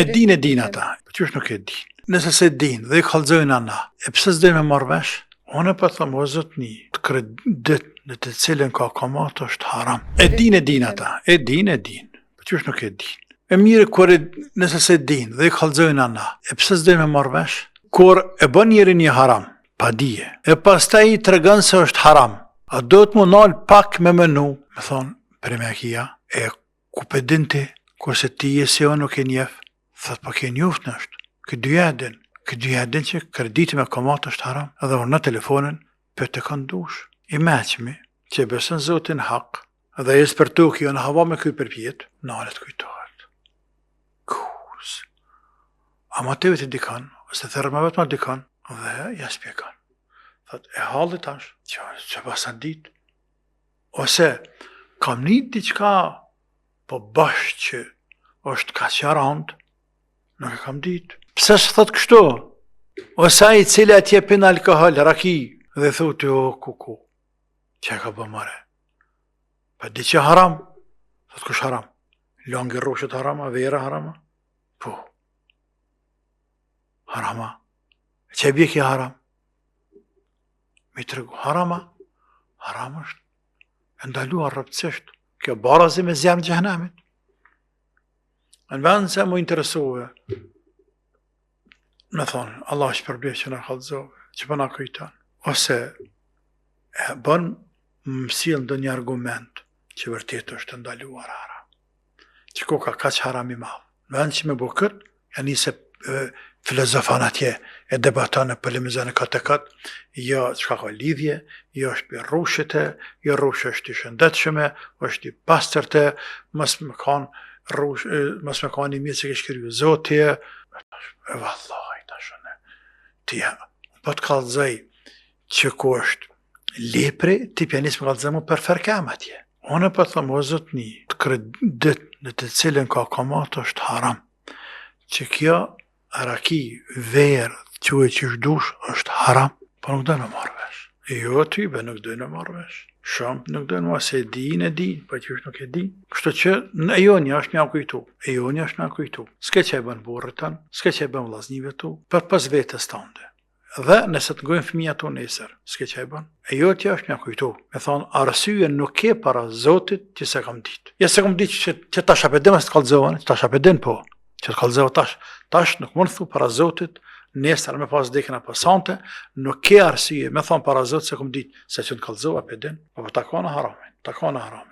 E din ata, po qysh nuk e din. Nëse se din dhe i kallëzojnë ana, e pse s'do me marrë vesh? Unë po them o zotni, kredit në të cilën ka kamat është haram. E din ata, e din, po qysh nuk e din. E mirë kur nëse se din dhe i kallëzojnë ana, e pse s'do me marrë vesh? Kur e bën njëri një haram, pa dije, e pastaj i tregon se është haram, a do të më nal pak me menu, me thonë, për me kia, e ku pe din ti, kurse ti je se o nuk e njef, thot pa ke njoft në është, këtë din që krediti me kamat është haram, edhe unë në telefonin, për të kanë dush, i meqmi, që besën zotin hak, edhe jesë për toki, jo në hava me kuj përpjet, nalet kujtohet. Kus. Ama te veti dikan, ose thërë me vetë ma dikan, dhe jas pjekan. Thot, e halli tash, që pasan dit. Ose, kam një diqka, po bashkë që është ka qarant, nuk e kam dit. Pse së thot kështu? Ose i cili atje pin alkohol, raki, dhe thotë, o, kuku, që ka bë mare? Pa di që haram? Thot, kush haram? Langi rrushët harama, vera harama? Po. Harama. Që e bje ki haram? Mi të regu, harama? Haram është. E ndaluar rëpëcisht. Kjo barazi me zjarë gjëhnamit. Në vend se mu interesove, në thonë, Allah është përbje që në khalëzove, që përna kujtan. Ose e bën mësil ndë një argument që vërtet është ndaluar haram. Që ko ka që haram i madhë. Në vend që me bu këtë, janë njëse filozofan atje e debatan e polemizën e këtë e këtë, jo që ka lidhje, jo është për rrushete, jo rrushë është i shëndetshme, është i pastërte, mos me kanë i mirë që kështë kërju zotje, e vallaj, ta shëne, tja, po të kallëzaj që ku është lepre, ti pjanisë me kallëzaj mu për ferkam atje. Unë po thëmë o zotni, të kredit në të cilën ka kamat është haram, që kjo raki, verë, që e që shdush është haram, po nuk do në marrë vesh. Jo ty, be nuk do në marrë vesh. Shumë nuk do në marrë, se din, po që është nuk e din. Kështu që e joni është mja kujtu. S'ke që e bën borët tanë, s'ke që e bën vllaznive tu, për pas vetës tënde. Dhe nëse të ngojnë fëmija tu nesër, s'ke që e bën. E jo tja është mja kujtu. Me thonë, arsye nuk e para Zotit që se kam ditë. Ja se kam ditë që tash apedin, se të kalzohen, tash apedin po. Që të kalzohet tash nuk mund thu para Zotit, nesër me pas dekën e pasante, nuk ke arsye, me thonë para Zotit se kom ditë, se që të kalzohet apedin, po ta ka në haramin.